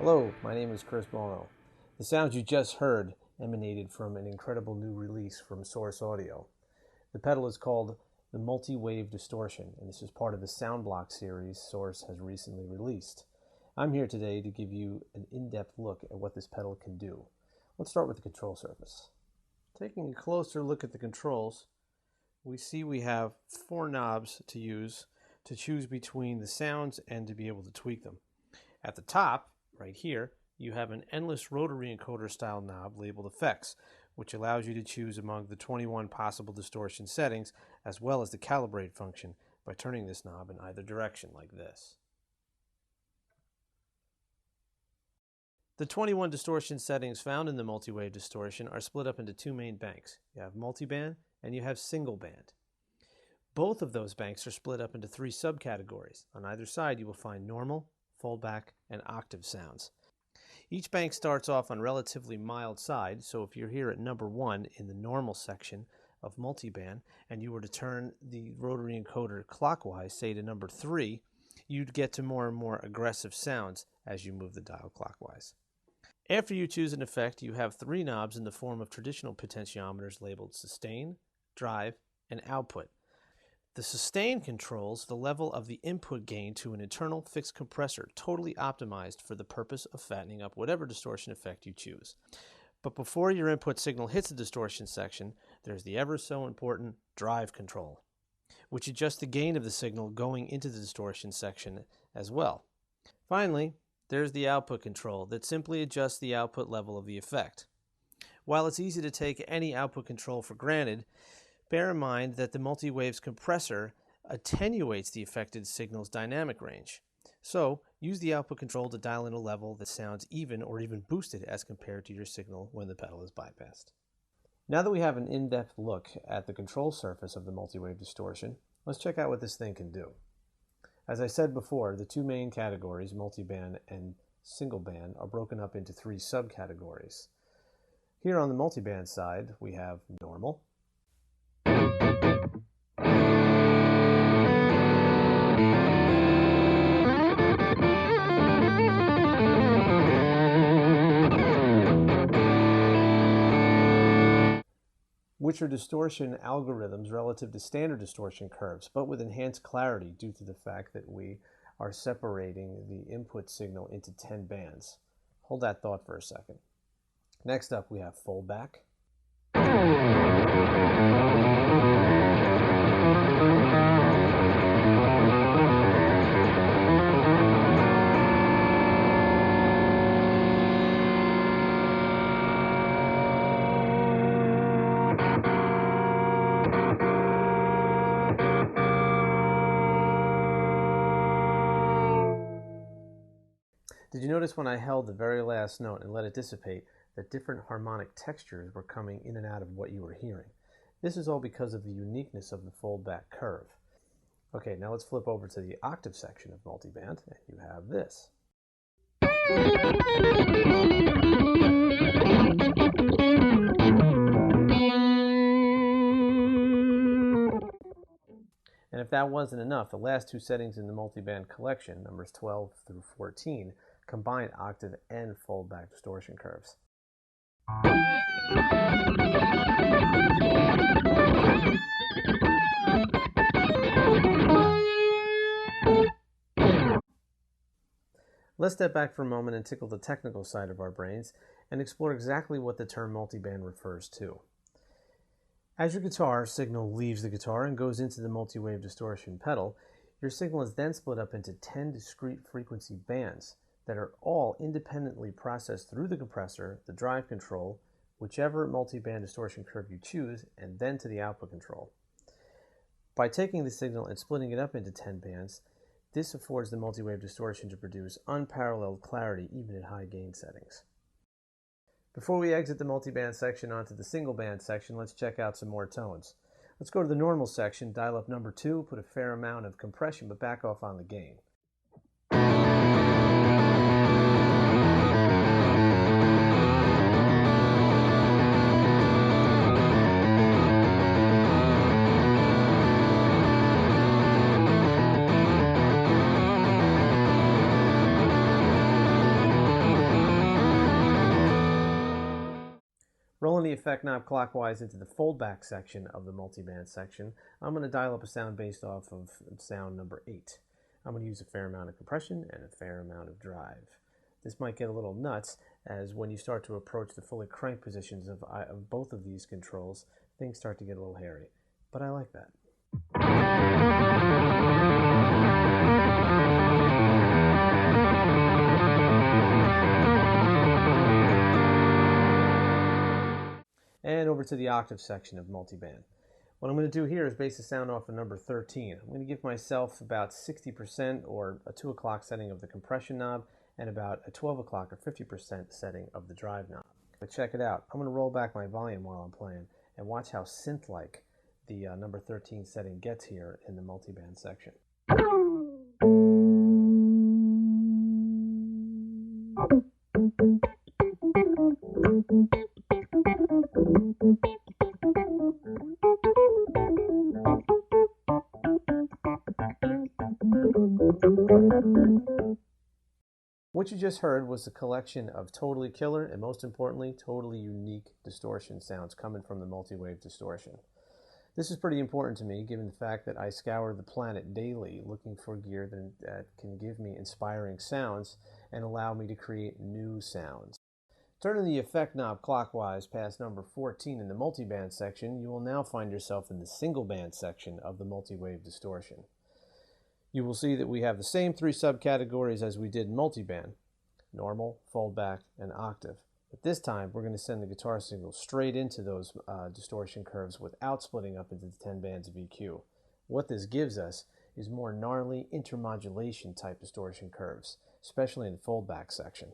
Hello, my name is Chris Bono. The sounds you just heard emanated from an incredible new release from Source Audio. The pedal is called the Multi-Wave Distortion, and this is part of the Soundblock series Source has recently released. I'm here today to give you an in-depth look at what this pedal can do. Let's start with the control surface. Taking a closer look at the controls, we see we have 4 knobs to use to choose between the sounds and to be able to tweak them. At the top, right here, you have an endless rotary encoder style knob labeled Effects, which allows you to choose among the 21 possible distortion settings, as well as the calibrate function by turning this knob in either direction like this. The 21 distortion settings found in the multi-wave distortion are split up into 2 main banks. You have multiband and you have single band. Both of those banks are split up into 3 subcategories. On either side you will find normal, foldback, and octave sounds. Each bank starts off on relatively mild side, so if you're here at number 1 in the normal section of multiband and you were to turn the rotary encoder clockwise, say to number 3, you'd get to more and more aggressive sounds as you move the dial clockwise. After you choose an effect, you have 3 knobs in the form of traditional potentiometers labeled sustain, drive, and output. The sustain controls the level of the input gain to an internal fixed compressor, totally optimized for the purpose of fattening up whatever distortion effect you choose. But before your input signal hits the distortion section, there's the ever so important drive control, which adjusts the gain of the signal going into the distortion section as well. Finally, there's the output control that simply adjusts the output level of the effect. While it's easy to take any output control for granted, bear in mind that the multi-waves compressor attenuates the affected signal's dynamic range. So, use the output control to dial in a level that sounds even or even boosted as compared to your signal when the pedal is bypassed. Now that we have an in-depth look at the control surface of the multi-wave distortion, let's check out what this thing can do. As I said before, the 2 main categories, multiband and single band, are broken up into 3 subcategories. Here on the multiband side, we have normal, which are distortion algorithms relative to standard distortion curves, but with enhanced clarity due to the fact that we are separating the input signal into 10 bands. Hold that thought for a second. Next up, we have foldback. Did you notice when I held the very last note and let it dissipate that different harmonic textures were coming in and out of what you were hearing? This is all because of the uniqueness of the foldback curve. Okay, now let's flip over to the octave section of multiband, and you have this. And if that wasn't enough, the last 2 settings in the multiband collection, numbers 12 through 14, combine octave and foldback distortion curves. Let's step back for a moment and tickle the technical side of our brains and explore exactly what the term multiband refers to. As your guitar signal leaves the guitar and goes into the multi-wave distortion pedal, your signal is then split up into 10 discrete frequency bands that are all independently processed through the compressor, the drive control, whichever multiband distortion curve you choose, and then to the output control. By taking the signal and splitting it up into 10 bands, this affords the multi-wave distortion to produce unparalleled clarity even at high gain settings. Before we exit the multiband section onto the single band section, let's check out some more tones. Let's go to the normal section, dial up number 2, put a fair amount of compression, but back off on the gain. Pulling the effect knob clockwise into the foldback section of the multiband section, I'm going to dial up a sound based off of sound number 8. I'm going to use a fair amount of compression and a fair amount of drive. This might get a little nuts, as when you start to approach the fully cranked positions of both of these controls, things start to get a little hairy. But I like that. And over to the octave section of multiband. What I'm going to do here is base the sound off of number 13. I'm going to give myself about 60% or a 2 o'clock setting of the compression knob and about a 12 o'clock or 50% setting of the drive knob. But check it out. I'm going to roll back my volume while I'm playing and watch how synth-like the number 13 setting gets here in the multiband section. What you just heard was a collection of totally killer and, most importantly, totally unique distortion sounds coming from the multi-wave distortion. This is pretty important to me, given the fact that I scour the planet daily looking for gear that can give me inspiring sounds and allow me to create new sounds. Turning the effect knob clockwise past number 14 in the multiband section, you will now find yourself in the single band section of the multi-wave distortion. You will see that we have the same 3 subcategories as we did in multiband: normal, foldback, and octave. But this time, we're going to send the guitar signal straight into those distortion curves without splitting up into the 10 bands of EQ. What this gives us is more gnarly intermodulation type distortion curves, especially in the foldback section.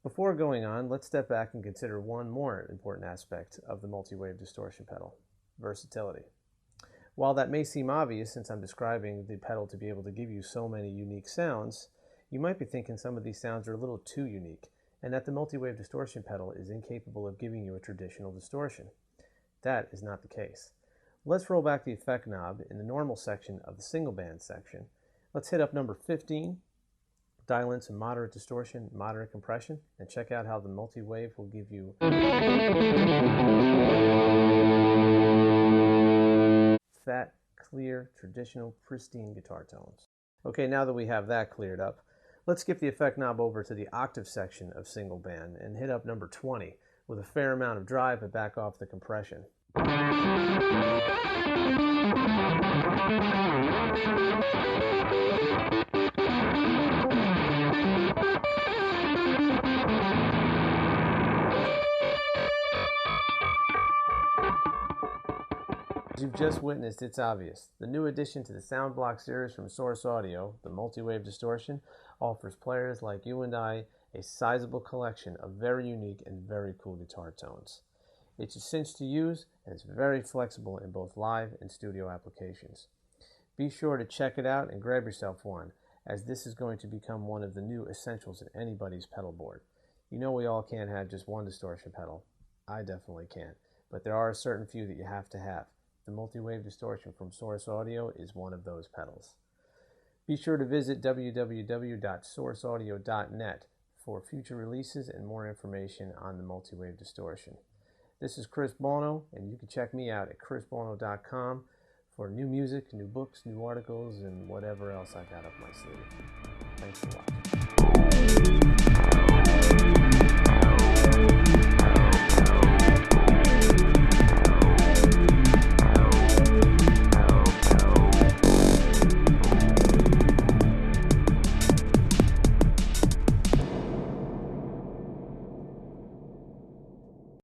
Before going on, let's step back and consider one more important aspect of the multi-wave distortion pedal: versatility. While that may seem obvious, since I'm describing the pedal to be able to give you so many unique sounds, you might be thinking some of these sounds are a little too unique, and that the multi-wave distortion pedal is incapable of giving you a traditional distortion. That is not the case. Let's roll back the effect knob in the normal section of the single band section. Let's hit up number 15, dial in some moderate distortion, moderate compression, and check out how the multi-wave will give you fat, clear, traditional, pristine guitar tones. Okay, now that we have that cleared up, let's skip the effect knob over to the octave section of single band and hit up number 20 with a fair amount of drive but back off the compression. As you've just witnessed, it's obvious. The new addition to the SoundBlock series from Source Audio, the multi-wave distortion, offers players like you and I a sizable collection of very unique and very cool guitar tones. It's a cinch to use, and it's very flexible in both live and studio applications. Be sure to check it out and grab yourself one, as this is going to become one of the new essentials in anybody's pedal board. You know we all can't have just one distortion pedal. I definitely can't, but there are a certain few that you have to have. The multi-wave distortion from Source Audio is one of those pedals. Be sure to visit www.sourceaudio.net for future releases and more information on the multi-wave distortion. This is Chris Bono, and you can check me out at chrisbono.com for new music, new books, new articles, and whatever else I got up my sleeve. Thanks for watching.